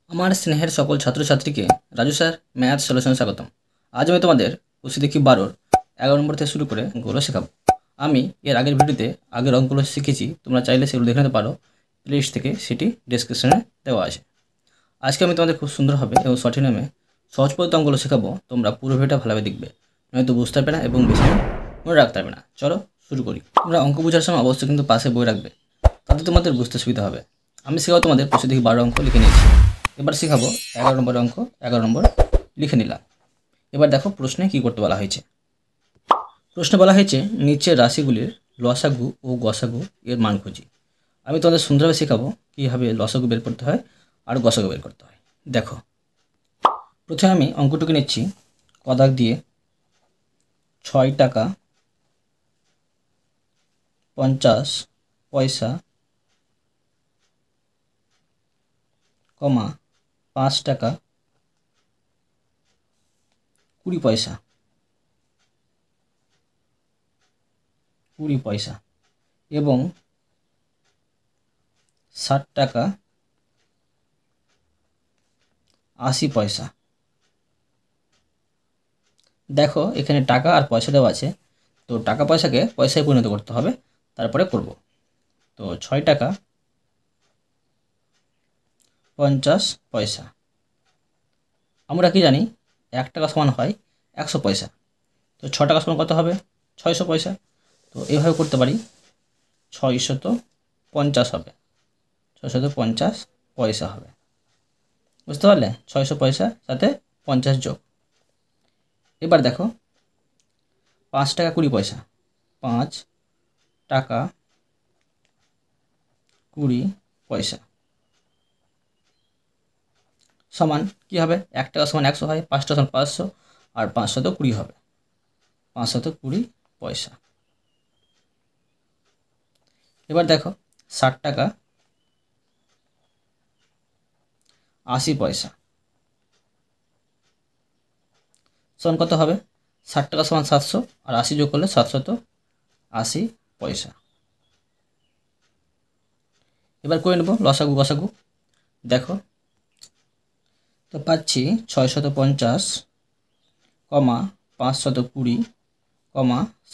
আমার স্নেহের সকল ছাত্রছাত্রীকে রাজু স্যার ম্যাথ সলিউশনে স্বাগতম। আজ আমি তোমাদের কোষে দেখি 12-র 11 নম্বর থেকে শুরু করে অঙ্কগুলো শেখাবো। আমি এর আগের ভিডিওতে আগের অঙ্কগুলো শিখেছি, তোমরা চাইলে সেগুলো দেখে নিতে পারো, প্লেলিস্ট থেকে, সেটি ডেসক্রিপশনে দেওয়া আছে। আজকে আমি তোমাদের খুব সুন্দরভাবে এবং সঠিক নামে সহজ পদ্ধতি অঙ্কগুলো শেখাবো। তোমরা পুরো ভিডিওটা ভালোভাবে দেখবে, নয়তো বুঝতে পারবে না এবং বেশি মনে রাখতে পারবে না। চলো শুরু করি। তোমরা অঙ্ক বোঝার সময় অবশ্যই কিন্তু পাশে বই রাখবে, তাতে তোমাদের বুঝতে সুবিধা হবে। আমি শেখাবো তোমাদের কোষে দেখি 12 অঙ্ক লিখে নিয়েছি। এবার শেখাবো 11 নম্বর অঙ্ক, 11 নম্বর লিখে নিলাম। এবার দেখো প্রশ্নে কি করতে বলা হয়েছে। প্রশ্নে বলা হয়েছে নিচের রাশিগুলির লসাগু ও গসাগু এর মান খুঁজি। আমি তোমাদের সুন্দরভাবে শেখাবো কীভাবে লসাগু বের করতে হয় আর গসাগু বের করতে হয়। দেখো, প্রথমে আমি অঙ্কটুকু নিচ্ছি কদাক দিয়ে 6 টাকা 50 পয়সা, 5 টাকা 20 পয়সা, 20 পয়সা এবং 60 টাকা 80 পয়সা। দেখো এখানে টাকা আর পয়সা দেওয়া আছে, তো টাকা পয়সাকে পয়সায় পরিণত করতে হবে, তারপরে করব। তো 6 টাকা 50 পয়সা, আমরা কি জানি 1 টাকা সমান হয় 100 পয়সা, তো 6 টাকা সমান কত হবে? 600 পয়সা। তো এভাবে করতে পারি, 650 হবে, 650 পয়সা হবে। বুঝতে পারলে? 600 পয়সা সাথে 50 যোগ। এবার দেখো 5 টাকা 20 পয়সা, 5 টাকা 20 পয়সা সমান কী হবে? 1 টাকা সমান 100 হয়, 5 টাকা সমান 500, আর 520 হবে, 520 পয়সা। এবার দেখো 60 টাকা 80 পয়সা সমান কত হবে? 60 টাকা সমান 700, আর 80 যোগ করলে 780 পয়সা। এবার করে নেব লসাগু গসাগু। দেখো, তো পাচ্ছি 650, 520,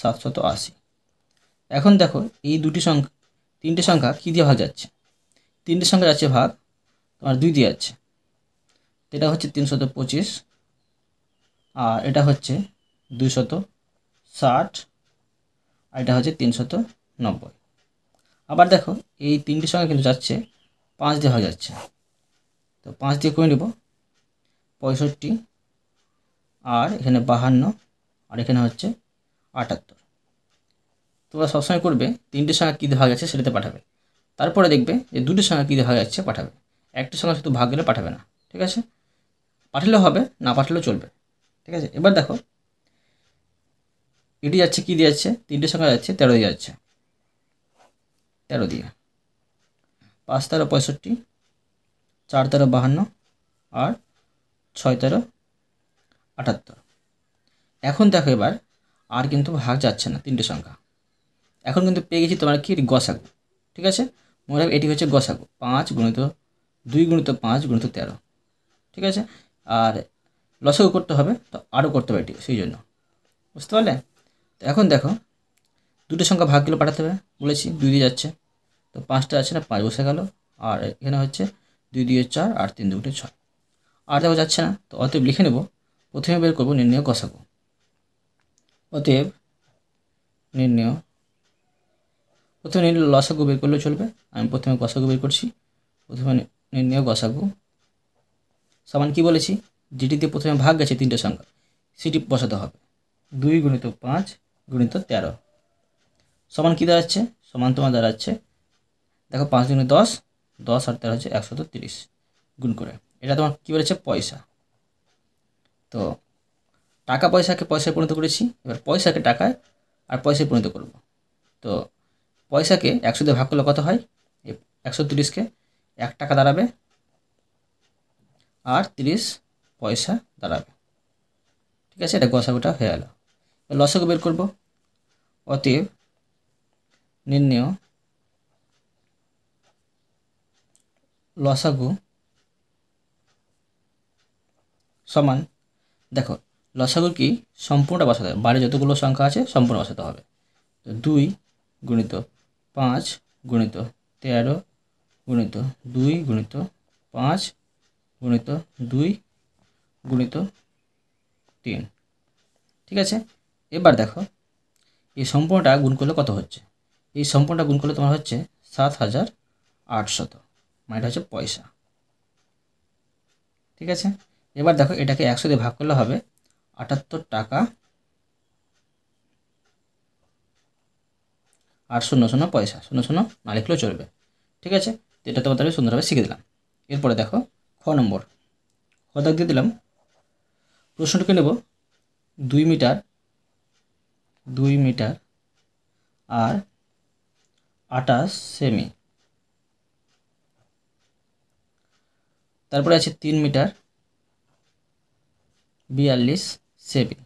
780। এখন দেখো এই তিনটে সংখ্যা কী দিয়ে ভাগ যাচ্ছে? তিনটে সংখ্যা যাচ্ছে ভাগ তোমার 2 দিয়ে যাচ্ছে। এটা হচ্ছে 325, আর এটা হচ্ছে 260, আর এটা হচ্ছে 390। আবার দেখো এই তিনটে সংখ্যা কিন্তু যাচ্ছে 5 দিয়ে ভাগ যাচ্ছে, তো 5 দিয়ে করে নেব 65, আর এখানে 52, আর এখানে হচ্ছে 78। তোমরা সবসময় করবে তিনটে সংখ্যা কী দিয়ে ভাগ যাচ্ছে সেটাতে পাঠাবে, তারপরে দেখবে যে দুটো সংখ্যা কী দিয়ে ভাগ যাচ্ছে পাঠাবে। একটা সংখ্যা শুধু ভাগ গেলে পাঠাবে না, ঠিক আছে? পাঠালেও হবে, না পাঠালেও চলবে, ঠিক আছে? এবার দেখো এটি যাচ্ছে কী দিয়ে যাচ্ছে? তিনটে সংখ্যা যাচ্ছে 13 দিয়ে যাচ্ছে, 13 দিয়ে। 5 13 65, 4 13 52, আর 6 13 78। এখন দেখো এবার আর কিন্তু ভাগ যাচ্ছে না তিনটে সংখ্যা। এখন কিন্তু পেয়ে গেছি তোমার কি গসাগু, ঠিক আছে? মনে রাখবে এটি হচ্ছে গসাগু, 5 গুণিত 2 গুণিত 5 গুণিত 13, ঠিক আছে? আর লসাগু করতে হবে, তো আরও করতে হবে এটি, সেই জন্য। বুঝতে পারলে? তো এখন দেখো দুটো সংখ্যা ভাগ গেলে পাঠাতে হবে, বলেছি 2 দিয়ে যাচ্ছে, তো 5টা আছে না, 5 বসে গেল, আর এখানে হচ্ছে 2 দিয়ে 4, আর 3 2 6। আর দেখো যাচ্ছে না, তো অতএব লিখে নেব, প্রথমে বের করবো নির্ণয় গসাগু। অতএব নির্ণয়, প্রথমে লসাগু বের করলেও চলবে, আমি প্রথমে গসাগু বের করছি। প্রথমে নির্ণয় গসাগু সমান কি বলেছি? যেটিতে প্রথমে ভাগ গেছে তিনটে সংখ্যা সেটি বসাতে হবে। 2 গুণিত 5 গুণিত 13 সমান কী দাঁড়াচ্ছে? সমান তোমার দাঁড়াচ্ছে, দেখো 5 দুগুণে 10, 10 আর 13 হচ্ছে 130 গুণ করে। এটা তোমার কী বলেছে? পয়সা। তো টাকা পয়সাকে পয়সায় পরিণত করেছি, এবার পয়সাকে টাকায় আর পয়সায় পরিণত করব। তো পয়সাকে 100 দিয়ে ভাগ করলে কত হয়? 130কে 1 টাকা দাঁড়াবে, আর 30 পয়সা দাঁড়াবে, ঠিক আছে? এটা গসাগুটা হয়ে গেল। লসাগু বের করব। অতএব নির্ণয় লসাগু সমান দেখো লসাগু কি সম্পূর্ণটা বসাতে হবে, বাইরে যতগুলো সংখ্যা আছে সম্পূর্ণ বসাতে হবে। তো 2 গুণিত 5 গুণিত 13 গুণিত 2 গুণিত 5 গুণিত 2 গুণিত 3। ঠিক আছে, এবার দেখো এই সম্পূর্ণটা গুণ করলে কত হচ্ছে। এই সম্পূর্ণটা গুণ করলে তোমার হচ্ছে 7,800, মানে এটা হচ্ছে পয়সা। ঠিক আছে, এবার দেখো এটাকে 100 দিয়ে ভাগ করলে হবে 78 টাকা আর 00 পয়সা। 00 না লিখলেও চলবে। ঠিক আছে, তো এটা তোমাদের আমি সুন্দরভাবে শিখে দিলাম। এরপরে দেখো খ নম্বর, খ দাগ দিয়ে দিলাম। প্রশ্নটাকে নেব 2 মিটার আর 28 সেমি। তারপরে আছে 3 মিটার 42 সেমি।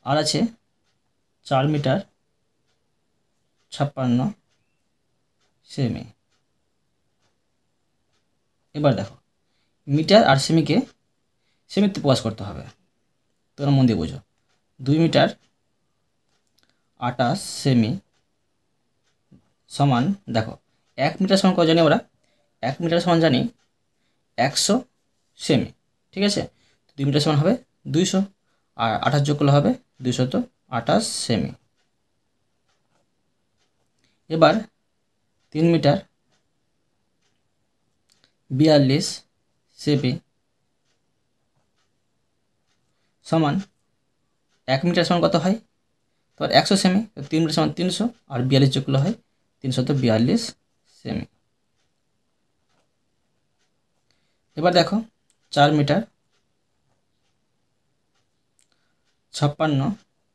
আর আছে 4 মিটার 56 সেমি। এবার দেখো মিটার আর সেমিকে সেমিতে প্রকাশ করতে হবে, তোমরা মন দিয়ে বোঝো। 2 মিটার 28 সেমি সমান, দেখো 1 মিটার সমান কত জানি আমরা, 1 মিটার সমান জানি 100 সেমি। ঠিক আছে, 2 মিটার সমান হবে 200, আর 28 যোগ করলে হবে 228 সেমি। এবার 3 মিটার 42 সেমি সমান 1 মিটার সমান কত হয়, তো 100 সেমি। 3 মিটার সমান 300, আর 42 যোগ করলে হয় 342 সেমি। এবার দেখো 4 মিটার 56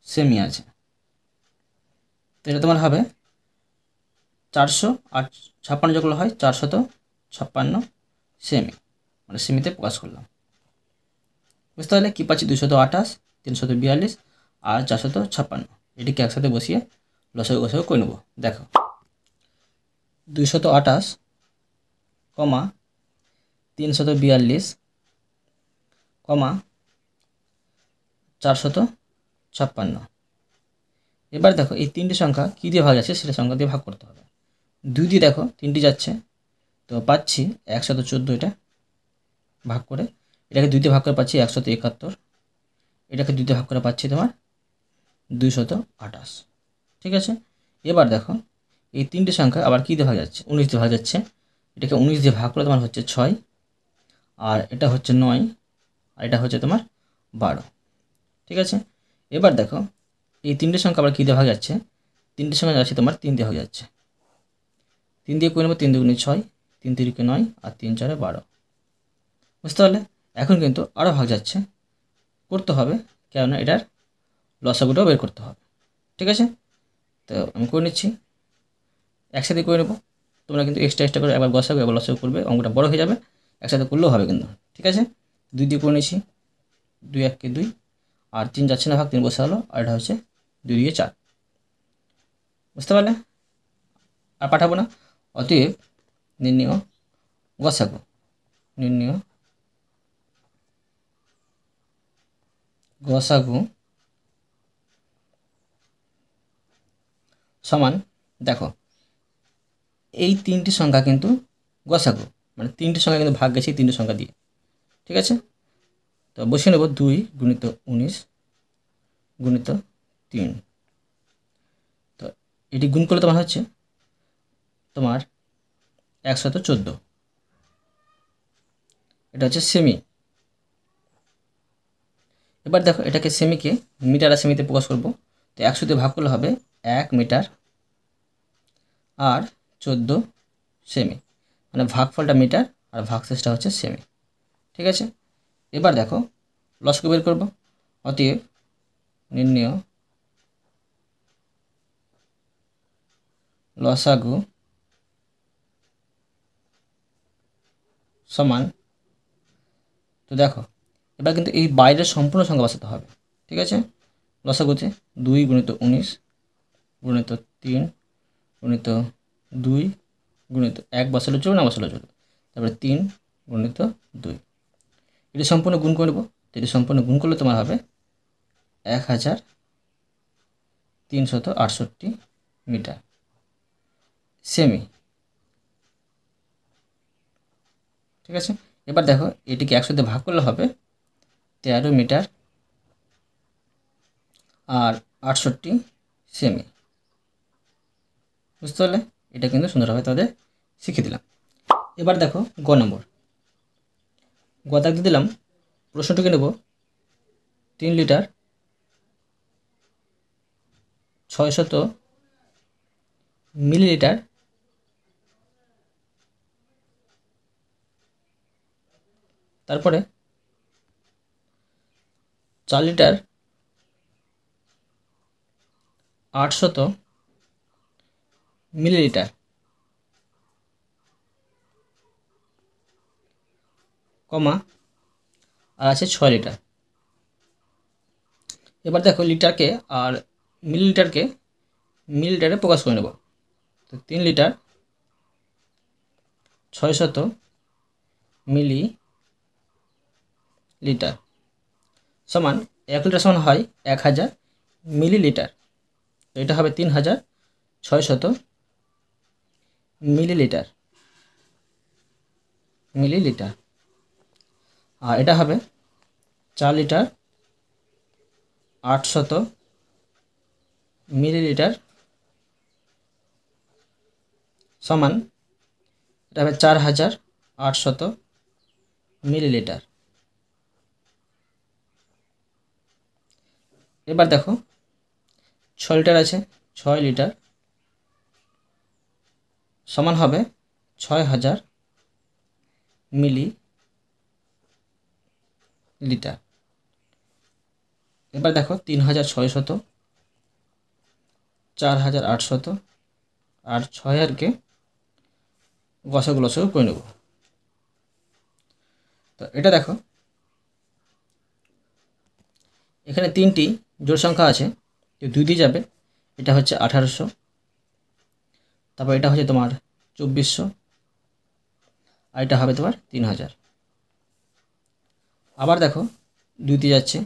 সেমি আছে, তো এটা তোমার হবে 400, আর 56 যোগ করলে হয় 456 সেমি, মানে সেমিতে প্রকাশ করলাম। বুঝতে পারলে কী পাচ্ছি, 228, 342 আর 456। এটিকে একসাথে বসিয়ে লসাগু গসাগু করে নেব। দেখো 228, 342, 456। এবার দেখো এই তিনটি সংখ্যা কী দিয়ে ভাগ যাচ্ছে সেটা সংখ্যা দিয়ে ভাগ করতে হবে। 2 দিয়ে দেখো 3টি যাচ্ছে, তো পাচ্ছি 114। এটা ভাগ করে, এটাকে 2 দিয়ে ভাগ করে পাচ্ছি 171, এটাকে 2 দিয়ে ভাগ করে পাচ্ছি তোমার 228। ঠিক আছে, এবার দেখো এই তিনটি সংখ্যা আবার কী দিয়ে ভাগ যাচ্ছে, 19 দিয়ে ভাগ যাচ্ছে। এটাকে 19 দিয়ে ভাগ করে তোমার হচ্ছে 6, আর এটা হচ্ছে 9, আর এটা হচ্ছে তোমার 12। ঠিক আছে, এবার দেখো এই তিনটে সংখ্যা আবার কী দিয়ে ভাগ যাচ্ছে, তিনটে সংখ্যা যাচ্ছে তোমার 3 দিয়ে ভাগ যাচ্ছে। 3 দিয়ে করে নেবো, 3 দুগুণে 6, 3 তিরিকে 9, আর 3 চারে 12। বুঝতে পারলে, এখন কিন্তু আরও ভাগ যাচ্ছে, করতে হবে, কেননা এটার লসাগুটাও বের করতে হবে। ঠিক আছে, তো আমি করে নিচ্ছি, একসাথে করে নেবো। তোমরা কিন্তু এক্সট্রা করে একবার গসাগু একবার লসাগু করবে, অঙ্কটা বড় হয়ে যাবে, একসাথে করলেও হবে কিন্তু। ঠিক আছে, 2 দিয়ে করে নিচ্ছি, 2 1 2, আর 3 যাচ্ছে না ভাগ, 3 বসে হলো, আর এটা হচ্ছে 2 দিয়ে 4। বুঝতে পারলে, আর পাঠাবো না। অতএব নির্ণয় গসাগু, নির্ণয় গসাগু সমান, দেখো এই তিনটি সংখ্যা কিন্তু গসাগু, মানে তিনটি সংখ্যা কিন্তু ভাগ গেছে এই তিনটি সংখ্যা দিয়ে। ঠিক আছে, তো বসিয়ে নেব 2 গুণিত 19 গুণিত 3। তো এটি গুণ করলে তোমার হচ্ছে তোমার 114। এটা হচ্ছে সেমি। এবার দেখো এটাকে সেমিকে মিটার আর সেমিতে প্রকাশ করব, তো 100 দিয়ে ভাগ করলে হবে 1 মিটার আর 14 সেমি, মানে ভাগফলটা মিটার আর ভাগশেষটা হচ্ছে সেমি। ঠিক আছে, এবার দেখো লসাগু বের করব। অতএব নির্ণয় লসাগু সমান, তো দেখো এবার কিন্তু এই বাইরের সম্পূর্ণ সংখ্যা বসাতে হবে। ঠিক আছে, লসাগুতে 2 গুণিত 19 গুণিত 3 গুণিত 2 গুণিত 1 বসালে চলবে, না বসালে চলবে, তারপরে 3 গুণিত 2। এটি সম্পূর্ণ গুণ করে নেব। এটি সম্পূর্ণ গুণ করলে তোমার হবে 1368 মিটার সেমি। ঠিক আছে, এবার দেখো এটিকে 100 দিয়ে ভাগ করলে হবে 13 মিটার আর 68 সেমি। বুঝতে পারলে? এটা কিন্তু সুন্দরভাবে তাদের শিখিয়ে দিলাম। এবার দেখো গ নম্বর। গ দাগ দিয়ে দিলাম, প্রশ্নটিকে নেব 3 লিটার 600 মিলিলিটার তারপরে 4 লিটার 800 মিলিলিটার কমা আর আছে 6 লিটার। এবার দেখো লিটারকে আর মিলিলিটারে প্রকাশ করে নেব। তো 3 লিটার 600 মিলিলিটার সমান 1 লিটার সমান হয় 1000 মিলিলিটার। তো এটা হবে 3600 মিলিলিটার আর এটা হবে 4 লিটার 800 মিলিলিটার সমান এটা হবে 4800 মিলিলিটার। এবার দেখো 6 লিটার আছে, 6 লিটার সমান হবে 6000 মিলিলিটার। এবার দেখো 3600 4800 আর 6000কে গসাগু লসাগু করে নেব। তো এটা দেখো এখানে 3টি জোড় সংখ্যা আছে, তো 2 দিয়ে যাবে, এটা হচ্ছে 1800, তারপর এটা হচ্ছে তোমার 2400 আর এটা হবে তোমার 3000। আবার দেখো 2 দিয়ে যাচ্ছে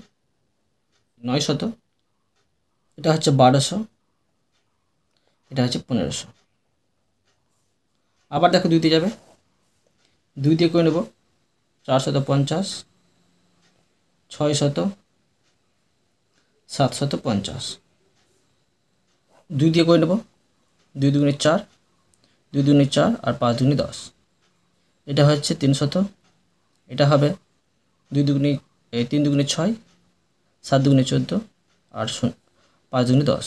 900, এটা হচ্ছে 1200, এটা হচ্ছে 1500। আবার দেখো 2 দিয়ে যাবে, 2 দিয়ে করে নেব 450, 600, 750। 2 দিয়ে করে নেব 2 দুগুণে 4, 2 দুগুণে 4 আর 5 দুগুণে 10, এটা হচ্ছে 300। এটা হবে 2 দুগুণে 3 দুগুণে 6, 7 দুগুণে 14 আর 5 দুগুণে 10।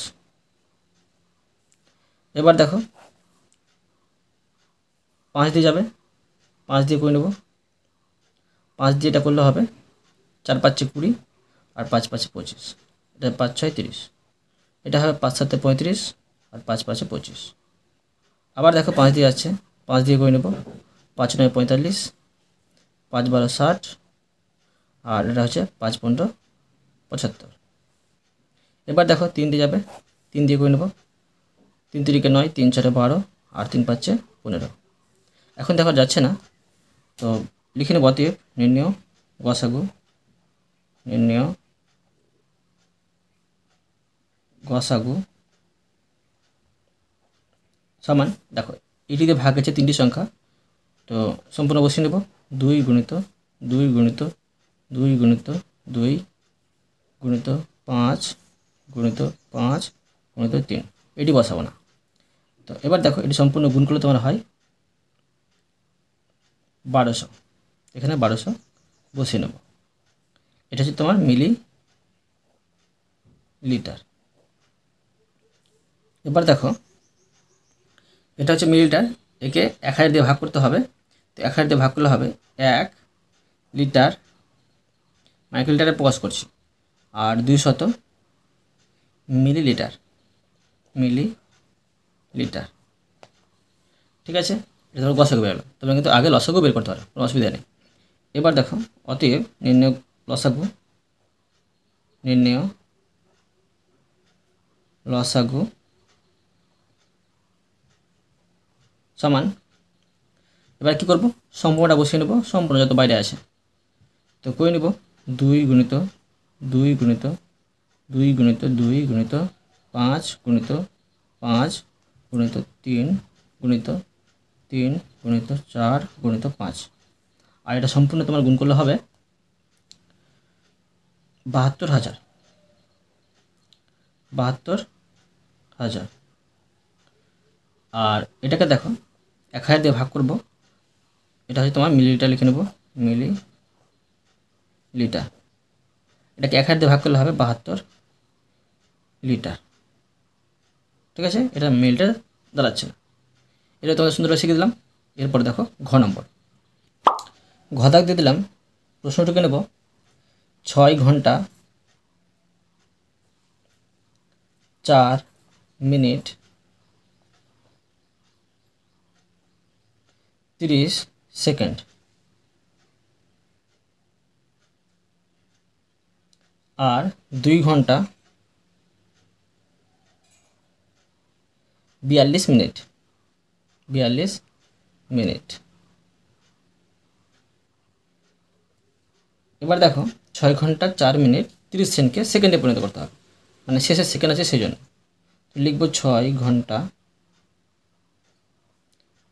এবার দেখো 5 দিয়ে যাবে, 5 দিয়ে করে নেব, 5 দিয়ে এটা করলে হবে 4 5 20 আর 5 5 25, এটা 5 6 30, এটা হবে 5 7 35 আর 5 5 25। আবার দেখো 5 দিয়ে যাচ্ছে, 5 দিয়ে করে নেব, 5 9 45, 5 12 60 আর এটা হচ্ছে 5 15 75। এবার দেখো 3 দিয়ে যাবে, 3 দিয়ে করে নেব, 3 3 9, 3 4 12 আর 3 5 15। এখন দেখা যাচ্ছে না, তো লিখে নেব অতএব নির্ণয় গসাগু সমান, দেখো এটিতে ভাগ আছে 3টি সংখ্যা, তো সম্পূর্ণ বসিয়ে নেব 2 গুণিত 2 গুণিত 2 গুণিত 2 গুণিত 5 গুণিত 5 গুণিত 3, এটি বসাবো না। তো এবার দেখো এটি সম্পূর্ণ গুণ করলে তোমার হয় 1200, এখানে 1200 বসিয়ে নেব। এটা হচ্ছে তোমার মিলিলিটার। এবার দেখো এটা হচ্ছে মিলিলিটার, একে 1000 দিয়ে ভাগ করতে হবে। তো 1000 দিয়ে ভাগ করলে হবে 1 লিটার, মাইক্রোলিটারে প্রকাশ করছি, আর 200 মিলিলিটার। ঠিক আছে, এটা ধরো গসাগু বের হলো, তবে কিন্তু আগে লসাগু বের করতে হবে, কোনো অসুবিধা নেই। এবার দেখো অতএব নির্ণয় লসাগু সমান, এবার কী করবো, সম্পূর্ণটা বসিয়ে নেব, সম্পূর্ণ যত বাইরে আছে। তো করে নেব 2 গুণিত 2 গুণিত 2 গুণিত 2 গুণিত 5 গুণিত 5 গুণিত 3 গুণিত 3 গুণিত 4 গুণিত 5। আর এটা সম্পূর্ণ তোমার গুণ করলে হবে 72,000। 72,000। আর এটাকে দেখো 1000 দিয়ে ভাগ করব, এটা হচ্ছে তোমার মিলিলিটার লিখে নেব, মিলি লিটার। এটাকে 1000 দিয়ে ভাগ করলে হবে 72 লিটার। ঠিক আছে, এটা মিলিটার দাঁড়াচ্ছে না। এটা তোমাদের সুন্দর শিখে দিলাম। এরপর দেখো ঘ নম্বর, ঘ দাগ দিয়ে দিলাম। প্রশ্নটুকে নেব 6 ঘন্টা 4 মিনিট 30 সেকেন্ড আর 2 ঘন্টা 42 মিনিট। 42 মিনিট। এবার দেখো 6 ঘন্টা 4 মিনিট 30 সেকেন্ডকে সেকেন্ডে পরিণত করতে হবে, মানে শেষের সেকেন্ড আছে সেই জন্য। তো লিখব 6 ঘন্টা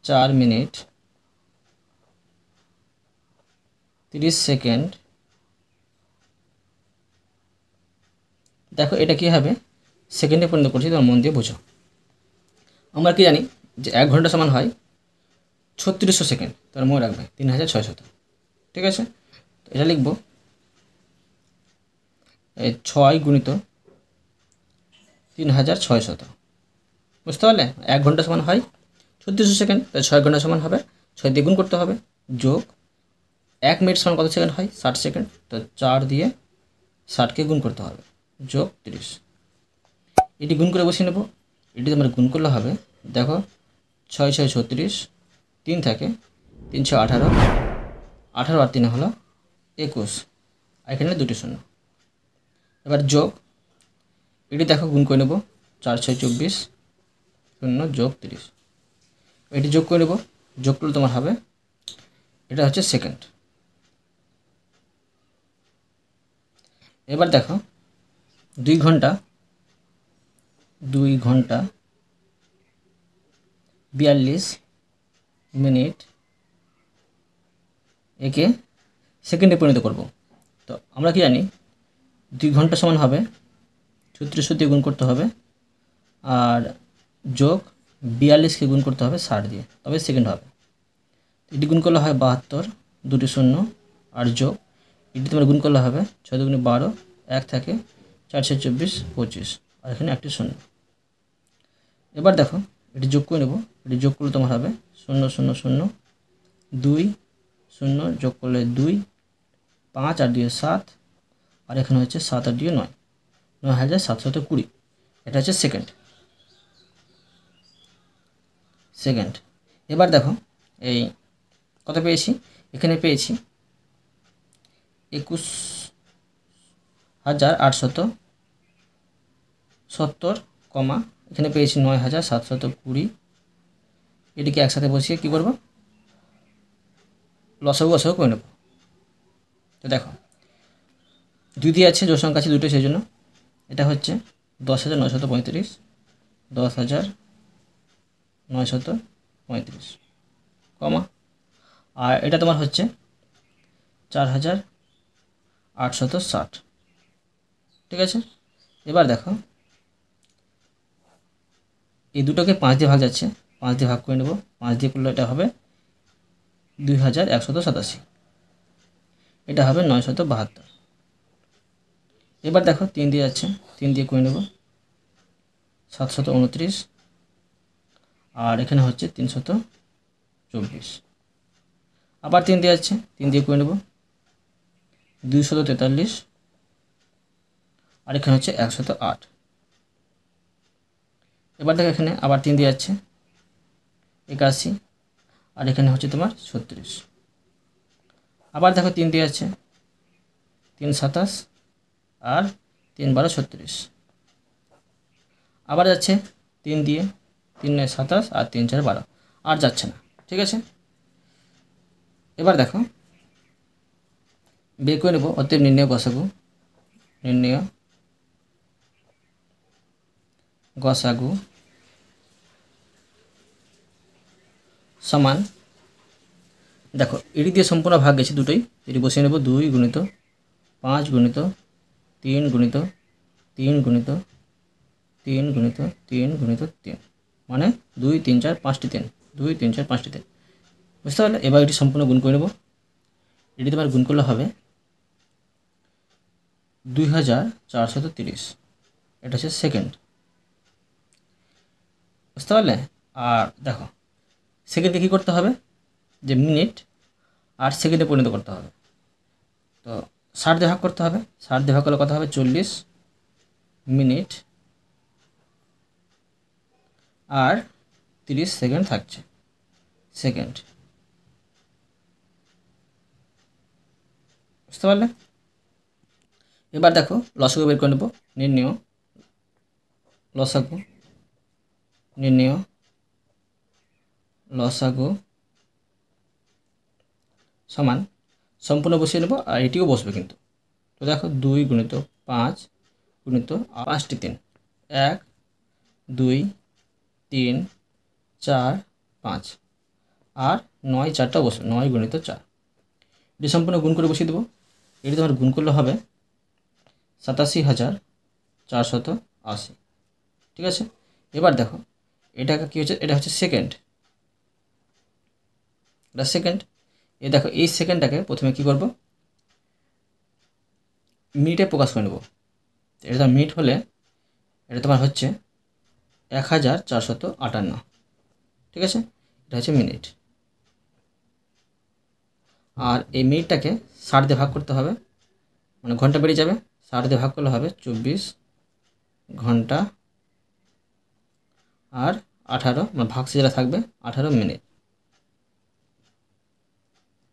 4 মিনিট 30 সেকেন্ড। দেখো এটা কী হবে, সেকেন্ডে পরিণত করছি, তোমার মন দিয়ে বোঝো। আমরা কি জানি যে 1 ঘন্টা সমান হয় 3600 সেকেন্ড, তার মনে রাখবে 3600। ঠিক আছে, তো এটা লিখব 6 গুণিত 3600। বুঝতে পারলে? 1 ঘন্টা সমান হয় 3600 সেকেন্ড, তাই 6 ঘন্টা সমান হবে 6 দিয়ে গুণ করতে হবে, যোগ 1 মিনিট সমান কত সেকেন্ড হয় 60 সেকেন্ড, তো 4 দিয়ে 60কে গুণ করতে হবে, যোগ 30। এটি গুণ করে বসিয়ে নেব। এটি তোমরা গুণ করলে হবে, দেখো 6 6 36, 3 থাকে, 3 6 18, 18 আর 3 হলো 21, আর এখানে 2টি শূন্য। এবার যোগ, এটি দেখো গুণ করে নেব, 4 6 24, 0 যোগ 30। এটি যোগ করে নেব, যোগ করলে তোমার হবে, এটা হচ্ছে সেকেন্ড। এবার দেখো 2 ঘন্টা 42 মিনিট একে সেকেন্ডে পরিণত করব। তো আমরা কি জানি 2 ঘন্টা সমান হবে 3600 দিয়ে গুণ করতে হবে, আর যোগ 42কে গুণ করতে হবে 60 দিয়ে, তবে সেকেন্ড হবে। এটি গুণ করলে হয় 72, 2টি শূন্য, আর যোগ এটি তোমার গুণ করলে হবে 6 2 12, 1 থাকে, 4 6 24, 25, আর এখানে একটি শূন্য। এবার দেখো এটি যোগ করে নেব, এটি যোগ করলে তোমার হবে 0 0 0 2 0, যোগ করলে 2, 5 আর 2 7, আর এখানে হচ্ছে 7 আর 2 9, 9720। এটা হচ্ছে সেকেন্ড। এবার দেখো এই কত পেয়েছি, এখানে পেয়েছি 21,870, এখানে পেয়েছি 9,720। এটিকে একসাথে বসিয়ে কী করব, লসাগু করে নেব। তো দেখো 2 দিয়ে আছে, জোড় সংখ্যা আছে 2টো, সেই জন্য এটা হচ্ছে 10,935, 10,935, আর এটা তোমার হচ্ছে 4,860। ঠিক আছে, এবার দেখো এই দুটোকে 5 দিয়ে ভাগ যাচ্ছে, 5 দিয়ে ভাগ করে নেব, 5 দিয়ে করলে এটা হবে 2,187, এটা হবে 972। এবার দেখো 3 দিয়ে যাচ্ছে, 3 দিয়ে করে নেব 729, আর এখানে হচ্ছে 324। আবার 3 দিয়ে যাচ্ছে, 3 দিয়ে করে নেব 243, আর এখানে হচ্ছে 108। এবার দেখো এখানে আবার 3 দিয়ে যাচ্ছে 81, আর এখানে হচ্ছে তোমার 36। আবার দেখো 3 দিয়ে যাচ্ছে 3 27, আর 3 12 36। আবার যাচ্ছে 3 দিয়ে, 3 9 27, আর 3 4 12, আর যাচ্ছে না। ঠিক আছে, এবার দেখো বের করে নেব। অতএব নির্ণয় গসাগু, নির্ণয় গসাগু সমান, দেখো এটি দিয়ে সম্পূর্ণ ভাগ গেছে দুটোই, এটি বসিয়ে নেব 2 গুণিত 5 গুণিত 3 গুণিত 3 গুণিত 3 গুণিত 3 গুণিত 3, মানে 2 3 4 5টি 3, 2 3 4 5টি 3, বুঝতে পারলে? এবার এটি সম্পূর্ণ গুণ করে নেব। এটি তোমার গুণ করলে হবে 2430, এটা হচ্ছে সেকেন্ড, বুঝতে পারলে? আর দেখো সেকেন্ডকে কী করতে হবে, যে মিনিট আর সেকেন্ডে পরিণত করতে হবে। তো 60 দিয়ে ভাগ করতে হবে, 60 দিয়ে ভাগ করলে কত হবে, 40 মিনিট আর 30 সেকেন্ড থাকছে, সেকেন্ড, বুঝতে পারলে? এবার দেখো লসাগু বের করে নেব। নির্ণয় লসাগু, নির্ণয় লসাগু সমান, সম্পূর্ণ বসিয়ে নেব আর এটিও বসবে কিন্তু। তো দেখো 2 গুণিত 5 গুণিত 5টি 3, 1 2 3 4 5, আর 9 4টা বসবে, 9 গুণিত 4, এটি সম্পূর্ণ গুণ করে বসিয়ে দেবো। এটি তোমার গুণ করলে হবে 87,480, ঠিক আছে? এবার দেখো এটাকে কী হচ্ছে, এটা হচ্ছে সেকেন্ড, এটা সেকেন্ড। এ দেখো এই সেকেন্ডটাকে প্রথমে কী করব, মিনিটে প্রকাশ করে নেব। এটা তোমার মিনিট হলে এটা তোমার হচ্ছে 1458, ঠিক আছে? এটা হচ্ছে মিনিট। আর এই মিনিটটাকে 60 দিয়ে ভাগ করতে হবে, মানে ঘন্টা বেরিয়ে যাবে, 60 দিয়ে ভাগ করলে হবে 24 ঘন্টা আর 18, মানে ভাগসে যেটা থাকবে 18 মিনিট,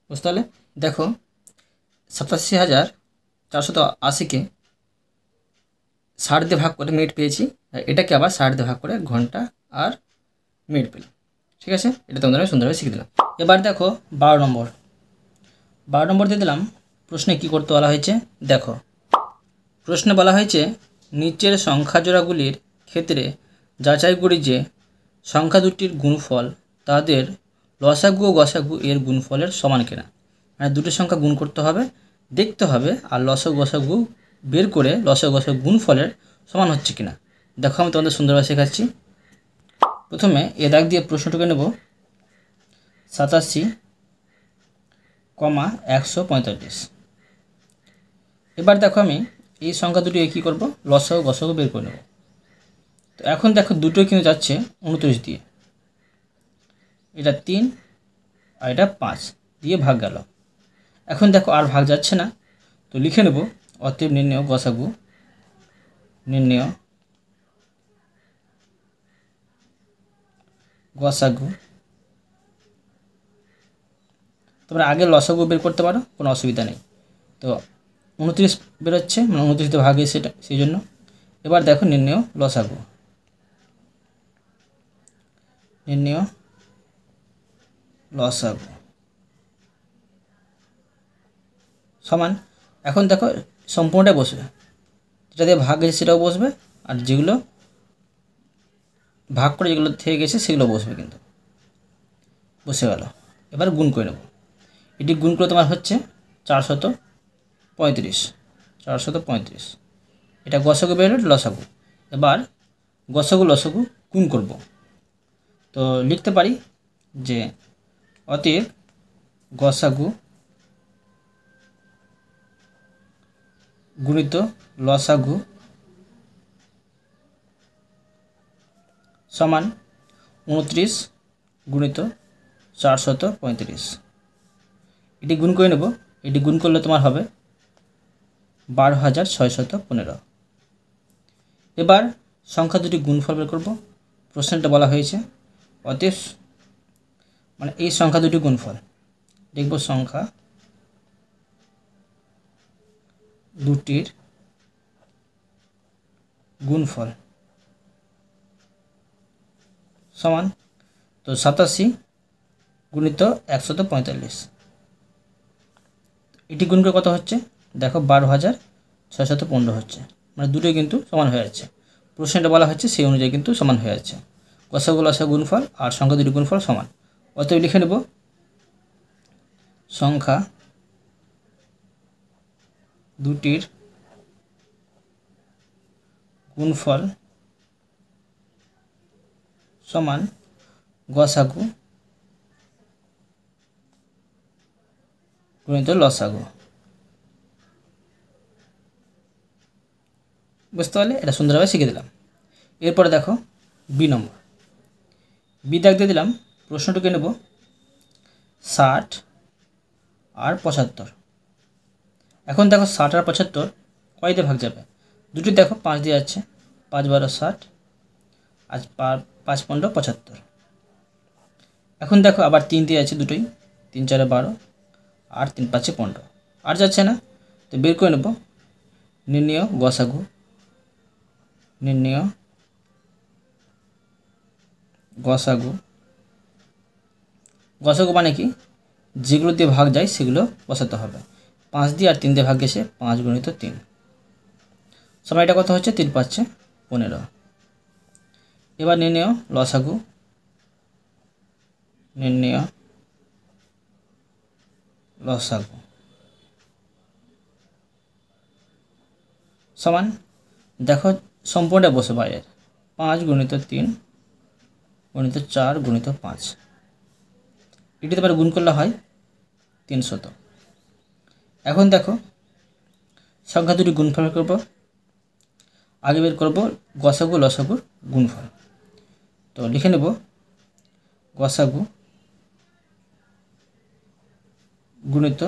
বুঝতে পারলে? দেখো 87,480কে 60 দিয়ে ভাগ করে মিনিট পেয়েছি, আর এটাকে আবার 60 দিয়ে ভাগ করে ঘন্টা আর মিনিট পেলাম, ঠিক আছে? এটা তোমাদের আমি সুন্দরভাবে শিখে দিলাম। এবার দেখো 12 নম্বর, 12 নম্বর দিয়ে দিলাম। প্রশ্নে কী করতে বলা হয়েছে দেখো। প্রশ্নে বলা হয়েছে নিচের সংখ্যা জোড়াগুলির ক্ষেত্রে যাচাই করি যে সংখ্যা দুটির গুণফল তাদের লসাগু ও গসাগু এর গুণফলের সমান কিনা। মানে দুটি সংখ্যা গুণ করতে হবে, দেখতে হবে, আর লসাগু গসাগু বের করে লসাগু গসাগু গুণফলের সমান হচ্ছে কিনা। দেখো আমি তোমাদের সুন্দরভাবে শেখাচ্ছি। প্রথমে এ দাগ দিয়ে প্রশ্নটুকে নেব 87,145। এবার দেখো আমি এই সংখ্যা দুটি কী করব, লসাগু গসাগু বের করে নেব। তো এখন দেখো দুটোই কিন্তু যাচ্ছে 29 দিয়ে, এটা 3 আর এটা 5 দিয়ে ভাগ গেল। এখন দেখো আর ভাগ যাচ্ছে না, তো লিখে নেব অতএব নির্ণয় গসাগু, নির্ণয় গসাগু। তোমরা আগে লসাগু বের করতে পারো, কোনো অসুবিধা নেই। তো 29 বেরোচ্ছে, মানে 29 দিয়ে ভাগে সেটা, সেই জন্য। এবার দেখো নির্ণয় লসাগু, নির্ণয় লসাগু সমান, এখন দেখো সম্পূর্ণটাই বসবে, যেটা দিয়ে ভাগ গেছে সেটাও বসবে, আর যেগুলো ভাগ করে যেগুলো থেকে গেছে সেগুলো বসবে, কিন্তু বসে গেল। এবার গুণ করে নেব। এটি গুণ করে তোমার হচ্ছে 435, 435। এটা গসাগু বেরোলো, লসাগু। এবার গসাগু লসাগু গুণ করব। তো লিখতে পারি যে অতএব গসাগু গুণিত লসাগু সমান 29 গুণিত 435। এটি গুণ করে নেব। এটি গুণ করলে তোমার হবে 12,615। এবার সংখ্যা দুটি গুণফল বের করব। প্রশ্নটা বলা হয়েছে অতএব, মানে এই সংখ্যা দুটি গুণফল দেখব, সংখ্যা দুটির গুণফল সমান, তো 87 গুণিত 145। এটি গুণ করে কত হচ্ছে, দেখো 12,615 হচ্ছে, মানে দুটোই কিন্তু সমান হয়ে যাচ্ছে। প্রশ্নটা বলা হচ্ছে সেই অনুযায়ী কিন্তু সমান হয়ে যাচ্ছে। গসাগু লসাগু গুণফল আর সংখ্যা দুটির গুণফল সমান। অতএব লিখে নেব সংখ্যা দুটির গুণফল সমান গসাগু গুণিত লসাগু। বুঝতে পারলে? এটা সুন্দরভাবে শিখে দিলাম। এরপরে দেখো বি নম্বর, বি দাগ দিয়ে দিলাম। প্রশ্নটিকে নেব 60 আর 75। এখন দেখো 60 আর 75 কয় দিয়ে ভাগ যাবে, দুটি দেখো 5 দিয়ে যাচ্ছে, 5 12 60 আর 5 15 75। এখন দেখো আবার 3 দিয়ে আছে দুটোই, 3 4 12 আর 3 5 15, আর যাচ্ছে না, তো বের করে নেব নির্ণেয় গসাগু। নির্ণেয় গসাগু, গসাগু মানে কি, যেগুলো দিয়ে ভাগ যায় সেগুলো বসাতে হবে। 5 দিয়ে আর 3 দিয়ে ভাগ গেছে, 5 গুণিত 3। সময়টা কত হচ্ছে, 3 5 15। এবার নির্ণেয় লসাগু। নির্ণেয় লসাগু সমান, দেখো সম্পূর্ণটা বসে বাইরের, 5 গুণিত 3 গুণিত 4 গুণিত 5, এটি তোমার গুণ করলে হয় 300। এখন দেখো সংখ্যা দুটি গুণফল করব। আগে বের করব গসাগু লসাগুর গুণফল। তো লিখে নেব গসাগু গুণিত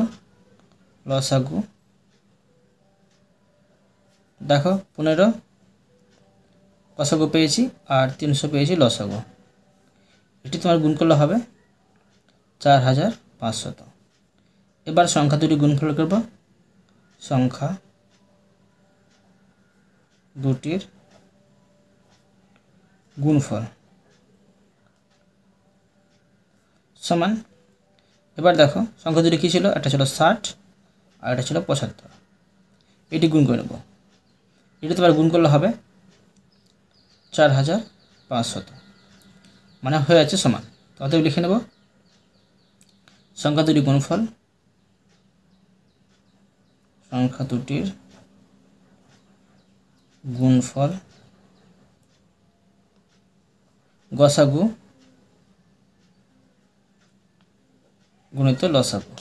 লসাগু। দেখো 15 গসাগু পেয়েছি আর 300 পেয়েছি লসাগু, এটি তোমার গুণ করলে হবে 4500। এবার সংখ্যা দুটি গুণফল করব। সংখ্যা দুটির গুণফল সমান, এবার দেখো সংখ্যা দুটি কী ছিল, একটা ছিল 60 আর একটা ছিল 75, এটি গুণ করে নেব। এটি তোমার গুণ করলে হবে 4500, মানে হয়ে যাচ্ছে সমান। অতএব লিখে নেব সংখ্যা দুটির গুণফল। সংখ্যা দুটির গুণফল গসাগু গুণিত লসাগু।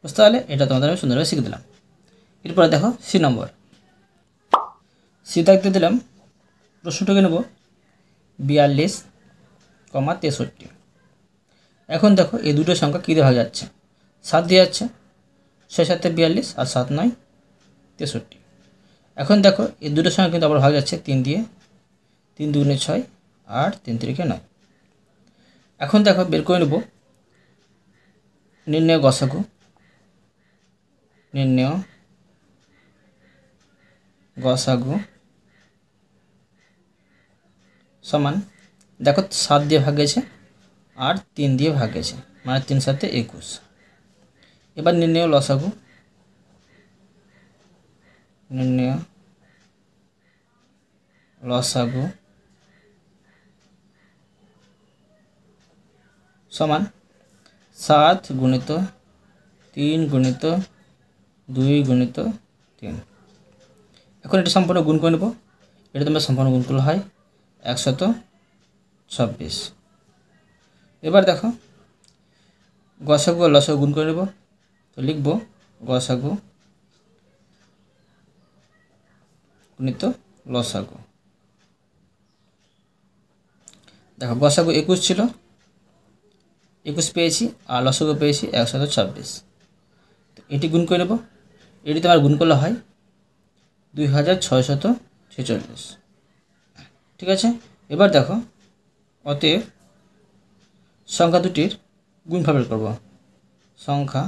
বুঝতে পারলে? এটা তোমাদের আমি সুন্দরভাবে শিখে দিলাম। এরপরে দেখো সি নম্বর, সি দাগতে দিলাম। প্রশ্নটাকে নেব 42, 63। এখন দেখো এই দুটো সংখ্যা কী দিয়ে ভাগ যাচ্ছে, 7 দিয়ে যাচ্ছে, 6 7 42 আর 7 9 63। এখন দেখো এই দুটো সংখ্যা কিন্তু আবার ভাগ যাচ্ছে 3 দিয়ে, 3 2 6 আর 3 3 9। এখন দেখো বের করে নেব নির্ণেয় গসাগু। নির্ণেয় গসাগু সমান, দেখো 7 দিয়ে ভাগ গেছে আর 3 দিয়ে ভাগ গেছে, মানে 3 7 21। এবার নির্ণেয় লসাগু। নির্ণেয় লসাগু সমান 7 গুণিত 3 গুণিত 2 গুণিত 3। এখন এটা সম্পূর্ণ গুণ করে নেব। এটা তোমরা সম্পূর্ণ গুণ করলে হয় 126। এবার দেখো গসাগু আর লসাগু গুণ করে নেব। তো লিখব গসাগু গুণিত লসাগু। দেখো গসাগু 21 ছিল, 21 পেয়েছি আর লসাগু পেয়েছি 126। তো এটি গুণ করে নেব। এটি তোমার গুণ করলে হয় 2646। ঠিক আছে? এবার দেখো অতএব সংখ্যা দুটির গুণফল বের করব। সংখ্যা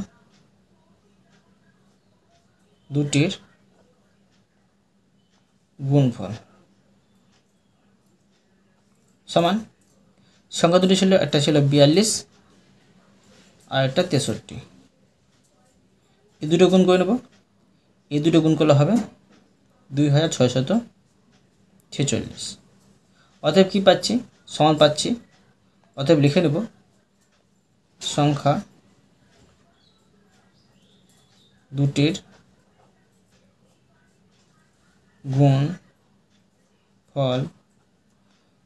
দুটির গুণফল সমান, সংখ্যা দুটি ছিল, একটা ছিল 42 আর একটা 63, এই দুটো গুণ করে নেব। এই দুটো গুণ করলে হবে 2646। অতএব কী পাচ্ছি? সমান পাচ্ছি। অতএব লিখে নেব সংখ্যা দুটির গুণ ফল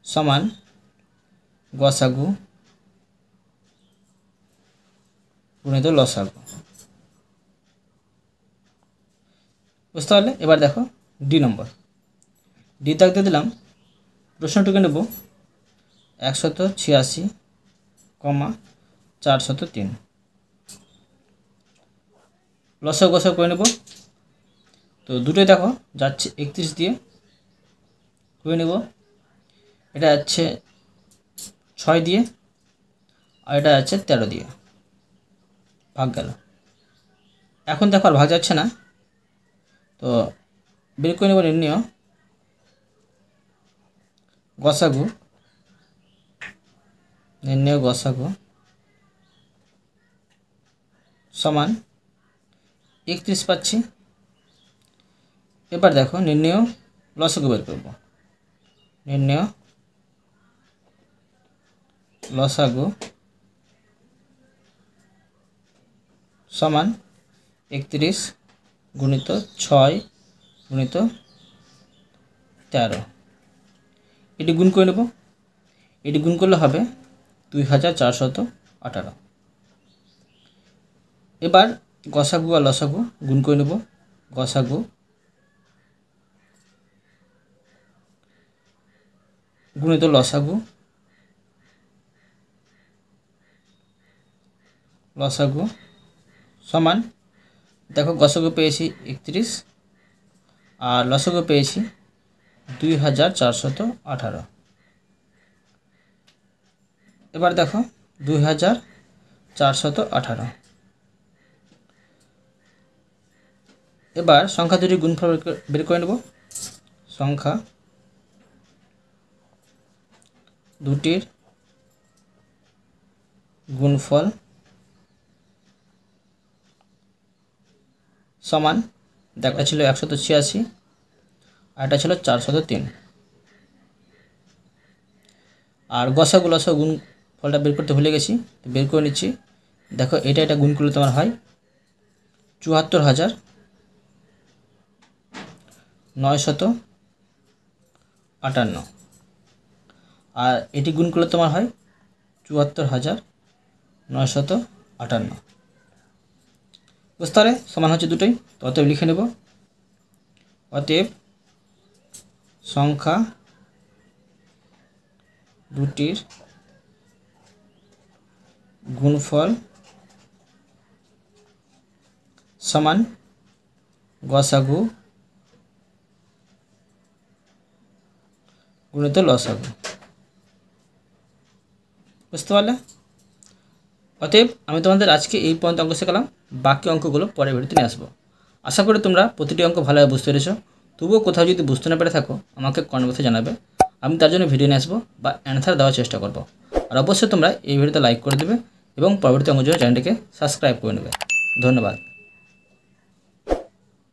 সমান গসাগু গুণিত লসাগু। বুঝতে পারলে? এবার দেখো ডি নম্বর। ডি থাকতে দিলাম, প্রশ্নটুকে নেব 186, 403। লসাগু গসাগু করে নেব। তো দুটোই দেখো যাচ্ছে 31 দিয়ে, করে নেব। এটা যাচ্ছে 6 দিয়ে, আর এটা যাচ্ছে 13 দিয়ে, ভাগ গেল। এখন দেখো আর ভাগ যাচ্ছে না, তো বের করে নেব নির্ণয় গসাগু। নির্ণয় গসাগু সমান 31 পাচ্ছি। এবার দেখো নির্ণয় লসাগু বের করব। নির্ণয় লসাগু সমান 31 গুণিত 6 গুণিত 13। এটি গুণ করে নেব। এটি গুণ করলে হবে 2418। এবার গসাগু আর লসাগু গুণ করে নেব। গসাগু গুণিত লসাগু, লসাগু সমান, দেখো গসাগু পেয়েছি 31 আর লসাগু পেয়েছি 2418। এবার দেখো 2418। এবার সংখ্যা দুটির গুণফল বের করে নেব। সংখ্যা দুটির গুণফল সমান, দেখা ছিল 186 আর এটা ছিল 403। আর গসাগু লসাগু গুণ ফলটা বের করতে ভুলে গেছি, বের করে নিচ্ছি। দেখো এটা গুণ করলে তোমার হয় 74,958। আর এটি গুণ করলে তোমার হয় 74,958। বুঝতে পারে? সমান হচ্ছে দুটোই। তো অতএব লিখে নেব, অতএব সংখ্যা দুটির গুণফল সমান গসাগু গুণিত লসাগু। বুঝতে পারলে? অতএব আমি তোমাদের আজকে এই পর্যন্ত অঙ্ক শেখালাম। বাকি অঙ্কগুলো পরের ভিডিওতে নিয়ে আসবো। আশা করি তোমরা প্রতিটি অঙ্ক ভালোভাবে বুঝতে পেরেছো। তবুও কোথাও যদি বুঝতে না পেরে থাকো আমাকে কমেন্ট বক্সে জানাবে, আমি তার জন্য ভিডিও নিয়ে আসবো বা অ্যান্সার দেওয়ার চেষ্টা করব। আর অবশ্যই তোমরা এই ভিডিওতে লাইক করে দেবে এবং পরবর্তী অঙ্কের জন্য চ্যানেলটিকে সাবস্ক্রাইব করে নেবে। ধন্যবাদ।